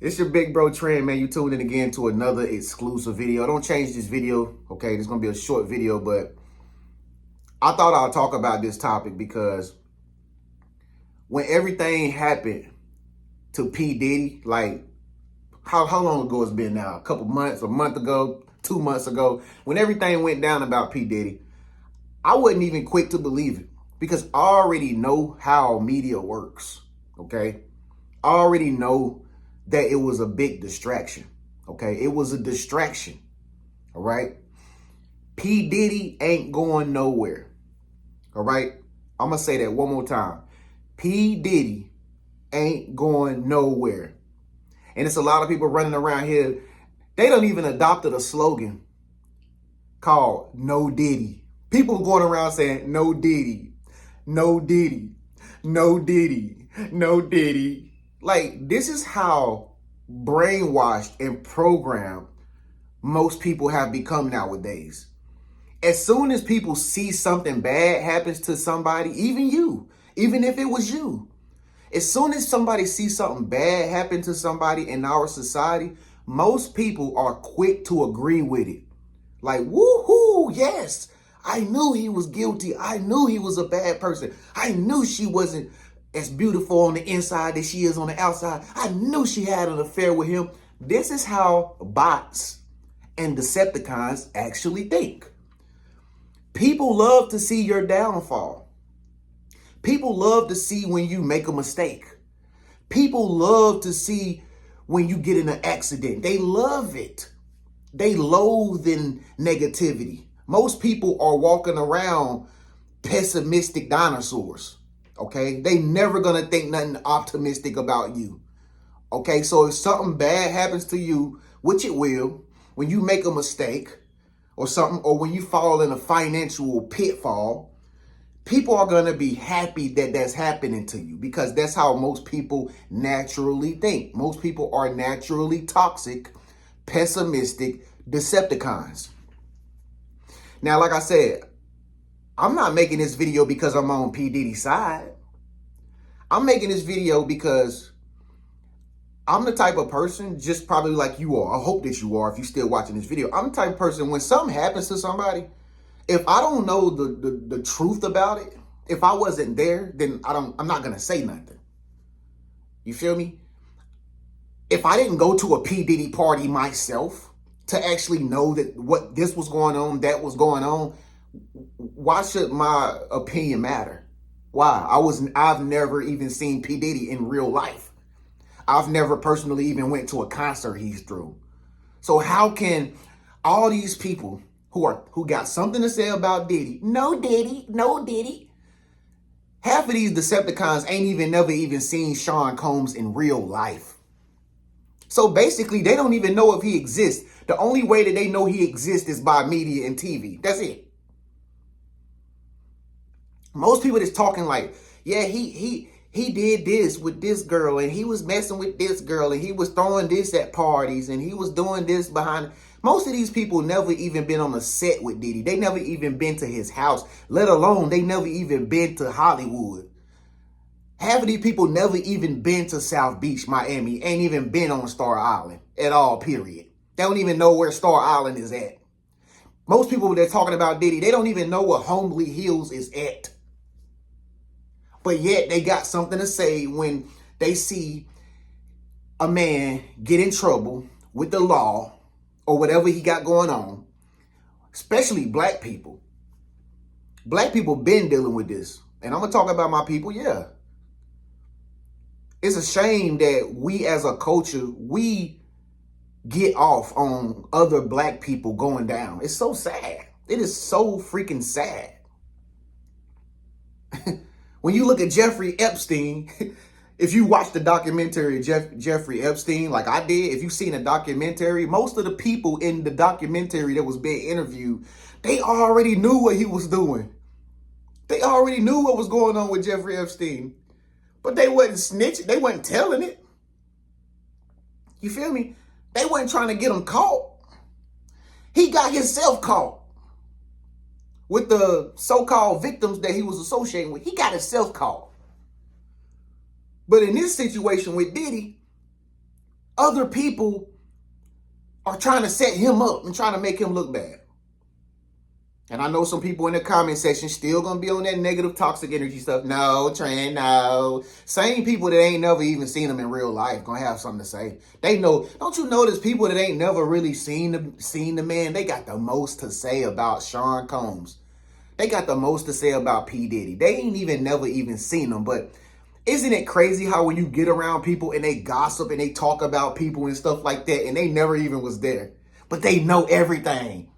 It's your big bro Tren, man. You tuned in again to another exclusive video. Don't change this video, okay? This is going to be a short video, but I thought I'd talk about this topic because when everything happened to P. Diddy, like, how long ago it's been now? A couple months, a month ago, 2 months ago, when everything went down about P. Diddy, I wasn't even quick to believe it because I already know how media works, okay? I already know that it was a big distraction, okay? It was a distraction, all right? P. Diddy ain't going nowhere, all right? I'm going to say that one more time. P. Diddy ain't going nowhere. And it's a lot of people running around here. They don't even adopted a slogan called No Diddy. People going around saying, no Diddy, no Diddy, no Diddy, no Diddy. Like, this is how brainwashed and programmed most people have become nowadays. As soon as people see something bad happens to somebody, even you, even if it was you, as soon as somebody sees something bad happen to somebody in our society, most people are quick to agree with it. Like, woohoo, yes, I knew he was guilty. I knew he was a bad person. I knew she wasn't as beautiful on the inside as she is on the outside. I knew she had an affair with him. This is how bots and Decepticons actually think. People love to see your downfall. People love to see when you make a mistake. People love to see when you get in an accident. They love it. They loathe in negativity. Most people are walking around pessimistic dinosaurs. Okay, they never gonna think nothing optimistic about you. Okay, so if something bad happens to you, which it will, when you make a mistake or something, or when you fall in a financial pitfall, people are gonna be happy that that's happening to you because that's how most people naturally think. Most people are naturally toxic, pessimistic Decepticons. Now, like I said, I'm not making this video because I'm on P. Diddy's side. I'm making this video because I'm the type of person, just probably like you are. I hope that you are if you're still watching this video. I'm the type of person, when something happens to somebody, if I don't know the truth about it, if I wasn't there, then I'm not going to say nothing. You feel me? If I didn't go to a P. Diddy party myself to actually know that what this was going on, that was going on, why should my opinion matter? Why? I've never even seen P. Diddy in real life. I've never personally even went to a concert he's through. So how can all these people who got something to say about Diddy, no Diddy, no Diddy, half of these Decepticons ain't never even seen Sean Combs in real life. So basically, they don't even know if he exists. The only way that they know he exists is by media and TV. That's it. Most people that's talking like, yeah, he did this with this girl and he was messing with this girl and he was throwing this at parties and he was doing this behind. Most of these people never even been on a set with Diddy. They never even been to his house, let alone they never even been to Hollywood. Half of these people never even been to South Beach, Miami, ain't even been on Star Island at all, period. They don't even know where Star Island is at. Most people that are talking about Diddy, they don't even know where Homely Hills is at. But yet they got something to say when they see a man get in trouble with the law or whatever he got going on, especially black people. Black people been dealing with this. And I'm going to talk about my people, yeah. It's a shame that we as a culture, we get off on other black people going down. It's so sad. It is so freaking sad. When you look at Jeffrey Epstein, if you watch the documentary Jeffrey Epstein, like I did, if you've seen a documentary, most of the people in the documentary that was being interviewed, they already knew what he was doing. They already knew what was going on with Jeffrey Epstein. But they wasn't snitching. They wasn't telling it. You feel me? They wasn't trying to get him caught. He got himself caught with the so-called victims that he was associating with. He got himself caught. But in this situation with Diddy, other people are trying to set him up and trying to make him look bad. And I know some people in the comment section still gonna be on that negative toxic energy stuff. No, Tren, no. Same people that ain't never even seen him in real life gonna have something to say. They know. Don't you notice people that ain't never really seen the man? They got the most to say about Sean Combs. They got the most to say about P. Diddy. They ain't even never even seen him. But isn't it crazy how when you get around people and they gossip and they talk about people and stuff like that and they never even was there, but they know everything.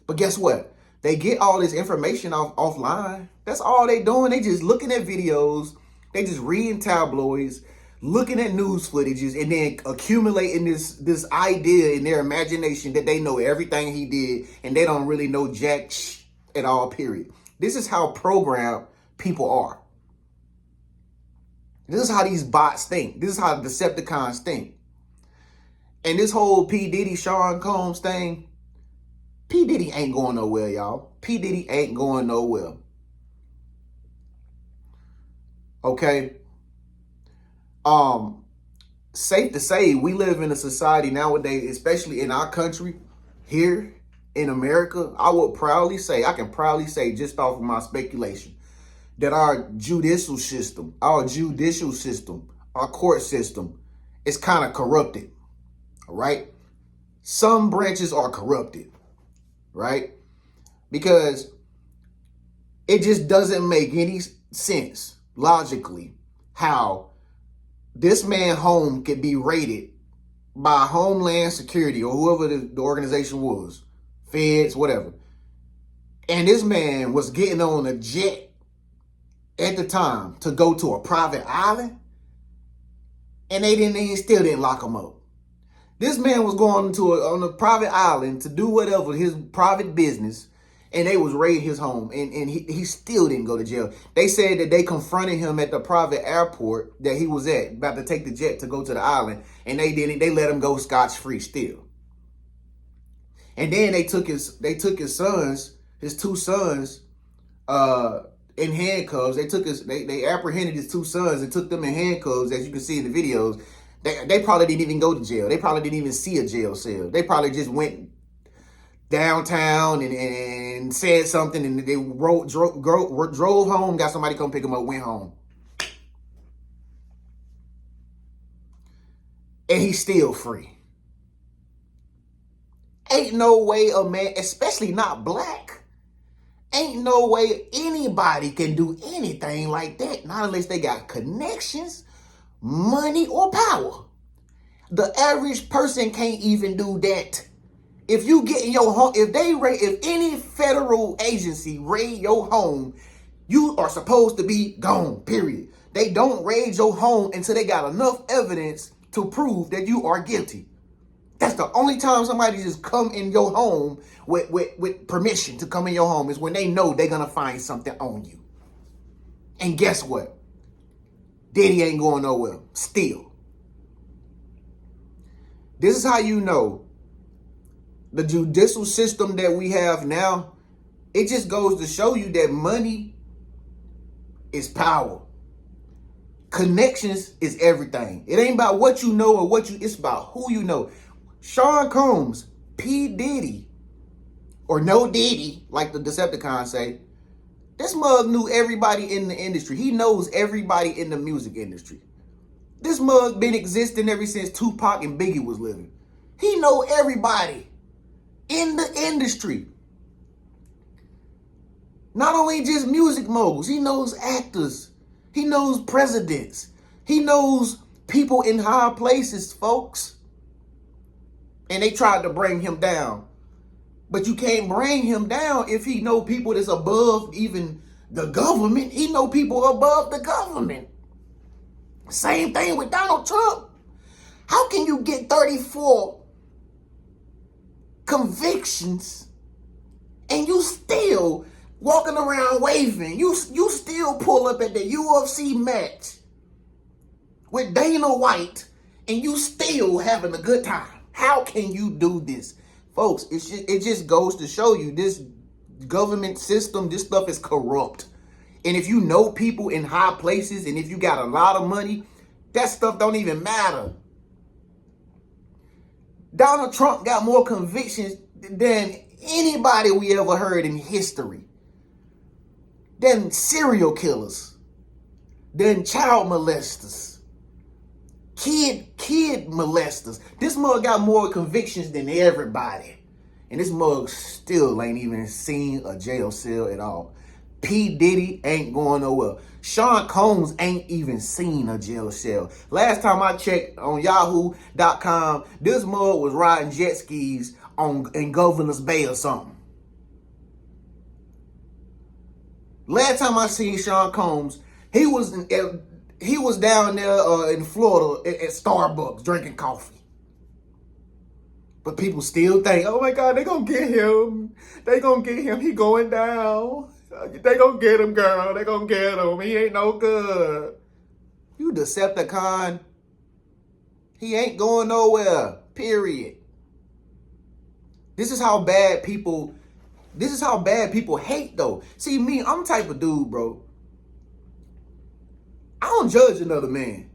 But guess what? They get all this information offline. That's all they doing. They just looking at videos. They just reading tabloids, looking at news footages, and then accumulating this idea in their imagination that they know everything he did, and they don't really know jack at all, period. This is how programmed people are. This is how these bots think. This is how the Decepticons think. And this whole P. Diddy, Sean Combs thing, P. Diddy ain't going nowhere, y'all. P. Diddy ain't going nowhere. Okay? Safe to say, we live in a society nowadays, especially in our country, here in America, I can proudly say, just off of my speculation, that our judicial system, our court system is kind of corrupted. All right? Some branches are corrupted. Right? Because it just doesn't make any sense logically how this man's home could be raided by Homeland Security or whoever the organization was, feds, whatever. And this man was getting on a jet at the time to go to a private island, and they still didn't lock him up. This man was going on a private island to do whatever, his private business, and they was raiding his home, and he still didn't go to jail. They said that they confronted him at the private airport that he was at, about to take the jet to go to the island, and they didn't. They let him go scotch-free still. And then they took his sons, his two sons, in handcuffs. They apprehended his two sons and took them in handcuffs, as you can see in the videos. They probably didn't even go to jail. They probably didn't even see a jail cell. They probably just went downtown and said something, and they drove home, got somebody come pick them up, went home. And he's still free. Ain't no way a man, especially not black, ain't no way anybody can do anything like that, not unless they got connections, money, or power. The average person can't even do that. If you get in your home, if any federal agency raid your home, you are supposed to be gone, period. They don't raid your home until they got enough evidence to prove that you are guilty. That's the only time somebody just come in your home with permission to come in your home, is when they know they're going to find something on you. And guess what? Diddy ain't going nowhere. Still. This is how you know the judicial system that we have now, it just goes to show you that money is power. Connections is everything. It ain't about what you know or it's about who you know. Sean Combs, P. Diddy, or no Diddy, like the Decepticons say, this mug knew everybody in the industry. He knows everybody in the music industry. This mug been existing ever since Tupac and Biggie was living. He know everybody in the industry. Not only just music moguls, he knows actors. He knows presidents. He knows people in high places, folks. And they tried to bring him down. But you can't bring him down if he know people that's above even the government. He know people above the government. Same thing with Donald Trump. How can you get 34 convictions and you still walking around waving? You still pull up at the UFC match with Dana White and you still having a good time. How can you do this? Folks, it just goes to show you this government system, this stuff is corrupt. And if you know people in high places and if you got a lot of money, That stuff don't even matter. Donald Trump got more convictions than anybody we ever heard in history. Than serial killers. Than child molesters. Kid molesters. This mug got more convictions than everybody. And this mug still ain't even seen a jail cell at all. P.Diddy ain't going nowhere. Sean Combs ain't even seen a jail cell. Last time I checked on yahoo.com, this mug was riding jet skis in Governor's Bay or something. Last time I seen Sean Combs, he was down there in Florida at Starbucks drinking coffee. But people still think, oh my God, they gonna get him. They gonna get him. He going down. They gonna get him, girl. They gonna get him. He ain't no good. You Decepticon. He ain't going nowhere. Period. This is how bad people hate though. See me, I'm the type of dude, bro. I don't judge another man.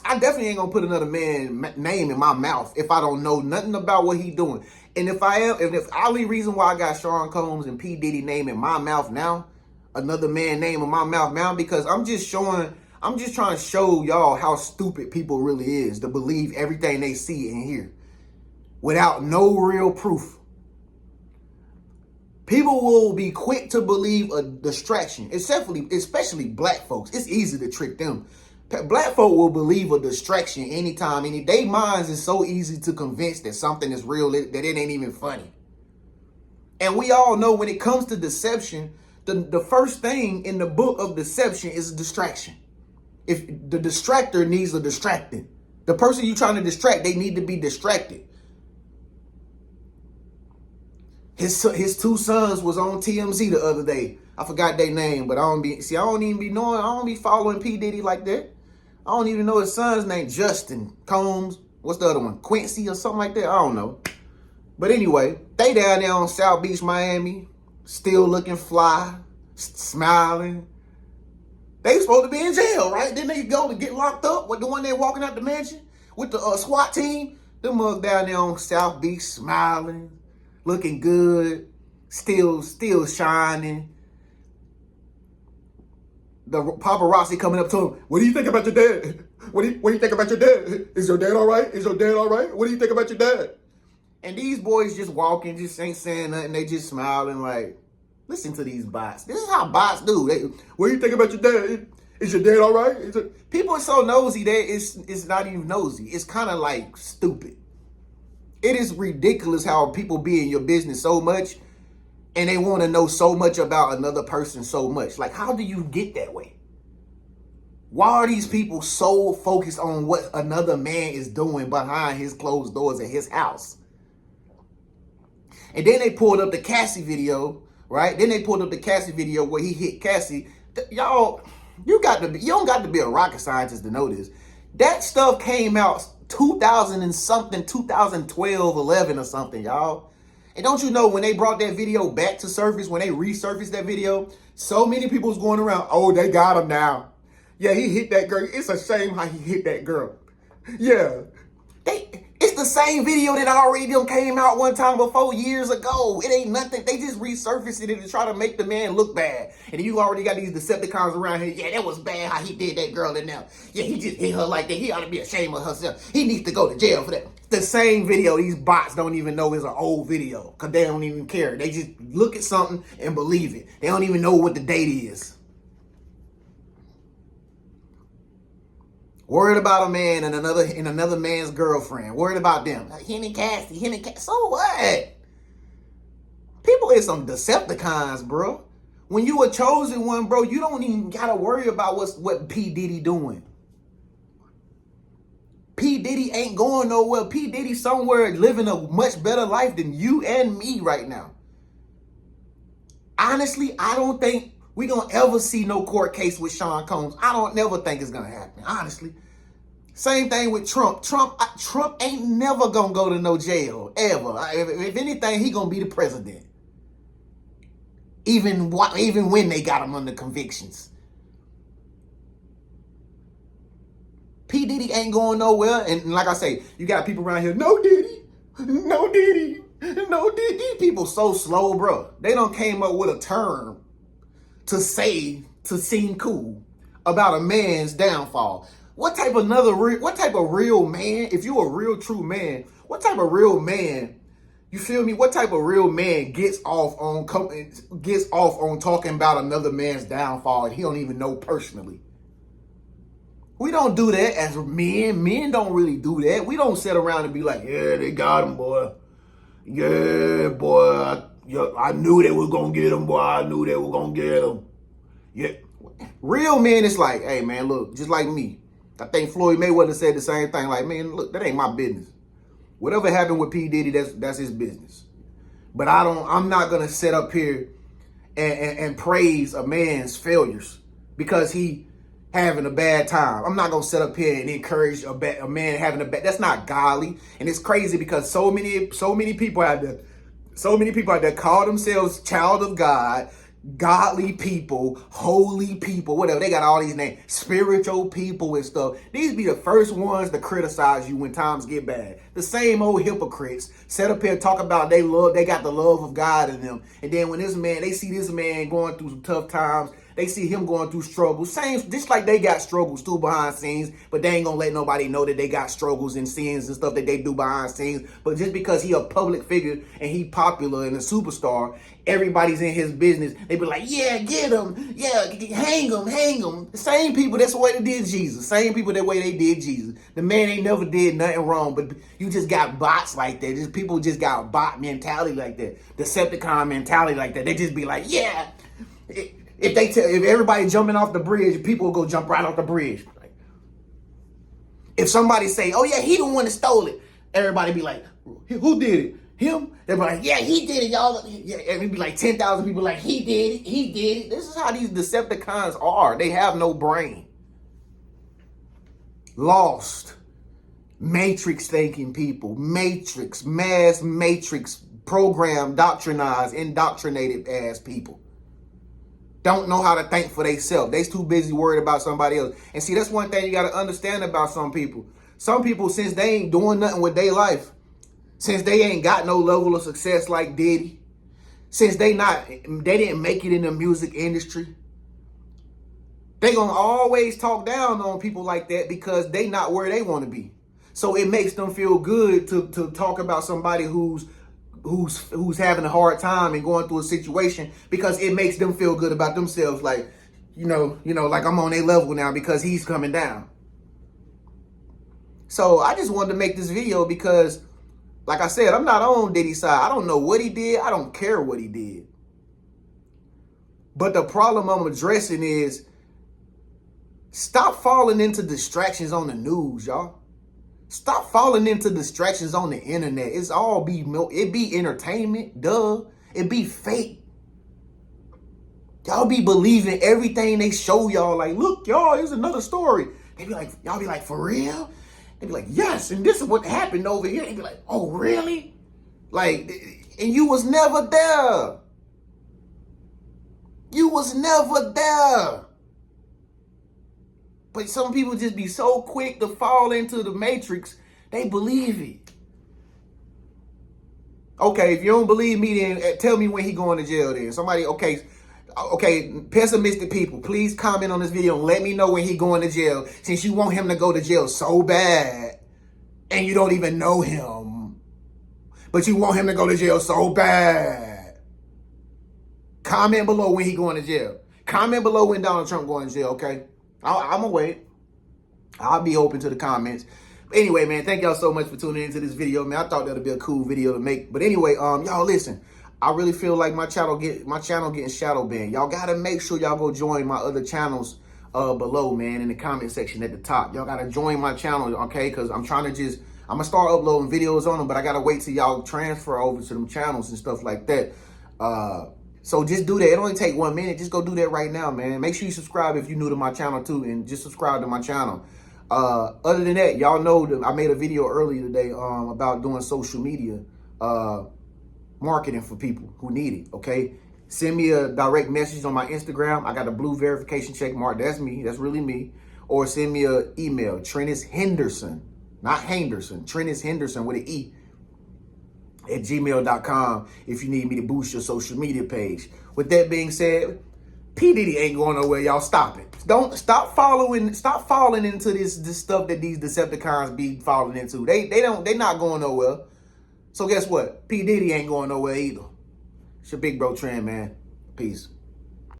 I definitely ain't gonna put another man's name in my mouth if I don't know nothing about what he doing. And if the only reason why I got Sean Combs and P. Diddy name in my mouth now, another man name in my mouth now, because I'm just trying to show y'all how stupid people really is to believe everything they see and hear without no real proof. People will be quick to believe a distraction, especially black folks. It's easy to trick them. Black folk will believe a distraction anytime. Their minds is so easy to convince that something is real, that it ain't even funny. And we all know when it comes to deception, the first thing in the book of deception is a distraction. If the distractor needs a distracting, the person you're trying to distract, they need to be distracted. His two sons was on TMZ the other day. I forgot their name, but I don't be following P. Diddy like that. I don't even know his son's name. Justin Combs. What's the other one? Quincy or something like that? I don't know. But anyway, they down there on South Beach, Miami, still looking fly, smiling. They supposed to be in jail, right? Then they go to get locked up with the one they walking out the mansion with the SWAT team. Them mugs down there on South Beach, smiling, looking good, still shining. The paparazzi coming up to him. What do you think about your dad? What do you think about your dad? Is your dad all right? Is your dad all right? What do you think about your dad? And these boys just walking, just ain't saying nothing. They just smiling like, listen to these bots. This is how bots do. What do you think about your dad? Is your dad all right? People are so nosy that it's not even nosy. It's kind of like stupid. It is ridiculous how people be in your business so much and they want to know so much about another person so much. Like, how do you get that way? Why are these people so focused on what another man is doing behind his closed doors at his house? And then they pulled up the Cassie video, right? Then they pulled up the Cassie video where he hit Cassie. Y'all, you don't got to be a rocket scientist to know this. That stuff came out 2000 and something, 2012, 11 or something, y'all. And don't you know when they brought that video back to surface, when they resurfaced that video, so many people was going around, oh, they got him now. Yeah, he hit that girl. It's a shame how he hit that girl. Yeah. It's the same video that already came out one time before years ago. It ain't nothing. They just resurfaced it to try to make the man look bad. And you already got these Decepticons around here. Yeah, that was bad how he did that girl in there. Yeah, he just hit her like that. He ought to be ashamed of himself. He needs to go to jail for that. The same video these bots don't even know is an old video because they don't even care. They just look at something and believe it. They don't even know what the date is. Worried about a man and another man's girlfriend. Worried about them. Him and Cassie. So what? People is some Decepticons, bro. When you a chosen one, bro, you don't even gotta worry about what P. Diddy doing. P. Diddy ain't going nowhere. P. Diddy somewhere living a much better life than you and me right now. Honestly, I don't think we gonna ever see no court case with Sean Combs. I don't never think it's gonna happen, honestly. Same thing with Trump. Trump ain't never gonna go to no jail, ever. If anything, he gonna be the president. Even when they got him under convictions. P. Diddy ain't going nowhere. And like I say, you got people around here, no Diddy, no Diddy, no Diddy. People so slow, bro. They done came up with a term to say, to seem cool about a man's downfall. What type of real man, if you a real true man, what type of real man, you feel me? What type of real man gets off on talking about another man's downfall and he don't even know personally? We don't do that as men. Men don't really do that. We don't sit around and be like, yeah, they got him, boy. Yeah, boy. I knew they was going to get him, boy. I knew they were going to get him. Yeah. Real men is like, hey, man, look, just like me. I think Floyd Mayweather said the same thing. Like, man, look, that ain't my business. Whatever happened with P. Diddy, that's his business. But I'm not going to sit up here and praise a man's failures because he having a bad time. I'm not going to sit up here and encourage a man having a bad, that's not godly. And it's crazy because so many people out there call themselves child of God, godly people, holy people, whatever. They got all these names, spiritual people and stuff. These be the first ones to criticize you when times get bad. The same old hypocrites set up here talk about they got the love of God in them. And then when they see this man going through some tough times, they see him going through struggles. Same, just like they got struggles too behind scenes, but they ain't gonna let nobody know that they got struggles and sins and stuff that they do behind scenes. But just because he a public figure and he popular and a superstar, everybody's in his business. They be like, yeah, get him. Yeah, hang him. The same people, that's the way they did Jesus. Same people, that way they did Jesus. The man ain't never did nothing wrong, but you just got bots like that. Just people just got bot mentality like that. Decepticon mentality like that. They just be like, yeah. If everybody jumping off the bridge, people will go jump right off the bridge. If somebody say, oh yeah, he the one that stole it, everybody be like, who did it? Him? They be like, yeah, he did it, y'all. Yeah, and it'd be like 10,000 people like, he did it. This is how these Decepticons are. They have no brain. Lost. Matrix thinking people. Mass matrix, programmed, doctrinized, indoctrinated ass people. Don't know how to think for themselves. They's too busy worried about somebody else. And see, that's one thing you got to understand about some people. Some people, since they ain't doing nothing with their life, since they ain't got no level of success like Diddy, since they didn't make it in the music industry, they gonna always talk down on people like that because they not where they want to be. So it makes them feel good to talk about somebody who's having a hard time and going through a situation because it makes them feel good about themselves. Like, you know, like I'm on their level now because he's coming down. So I just wanted to make this video because, like I said, I'm not on Diddy's side. I don't know what he did. I don't care what he did. But the problem I'm addressing is stop falling into distractions on the news, y'all. Stop falling into distractions on the internet. It be entertainment, duh. It be fake. Y'all be believing everything they show y'all. Like, look, y'all, here's another story. They be like, y'all be like, for real? They be like, yes, and this is what happened over here. They be like, oh, really? Like, and you was never there. You was never there. But some people just be so quick to fall into the matrix, they believe it. Okay, if you don't believe me, then tell me when he going to jail then. Somebody, okay, pessimistic people, please comment on this video and let me know when he going to jail, since you want him to go to jail so bad and you don't even know him. But you want him to go to jail so bad. Comment below when he going to jail. Comment below when Donald Trump going to jail, okay? I'm gonna wait. I'll be open to the comments. But anyway, man, thank y'all so much for tuning into this video, man. I thought that'd be a cool video to make. But anyway, y'all listen. I really feel like my channel getting shadow banned. Y'all gotta make sure y'all go join my other channels below, man, in the comment section at the top. Y'all gotta join my channel, okay? Because I'm gonna start uploading videos on them, but I gotta wait till y'all transfer over to them channels and stuff like that. So just do that. It only take 1 minute. Just go do that right now, man. Make sure you subscribe if you're new to my channel too, and just subscribe to my channel. Other than that, y'all know that I made a video earlier today about doing social media marketing for people who need it, okay? Send me a direct message on my Instagram. I got a blue verification check mark. That's me. That's really me. or send me an email, Trenius Henderson, not Henderson, Trenius Henderson with an E, at gmail.com if you need me to boost your social media page. With that being said, P. Diddy ain't going nowhere, y'all. Stop it. Don't stop falling into this stuff that these Decepticons be falling into. They not going nowhere. So guess what? P. Diddy ain't going nowhere either. It's your big bro Tren, man. Peace.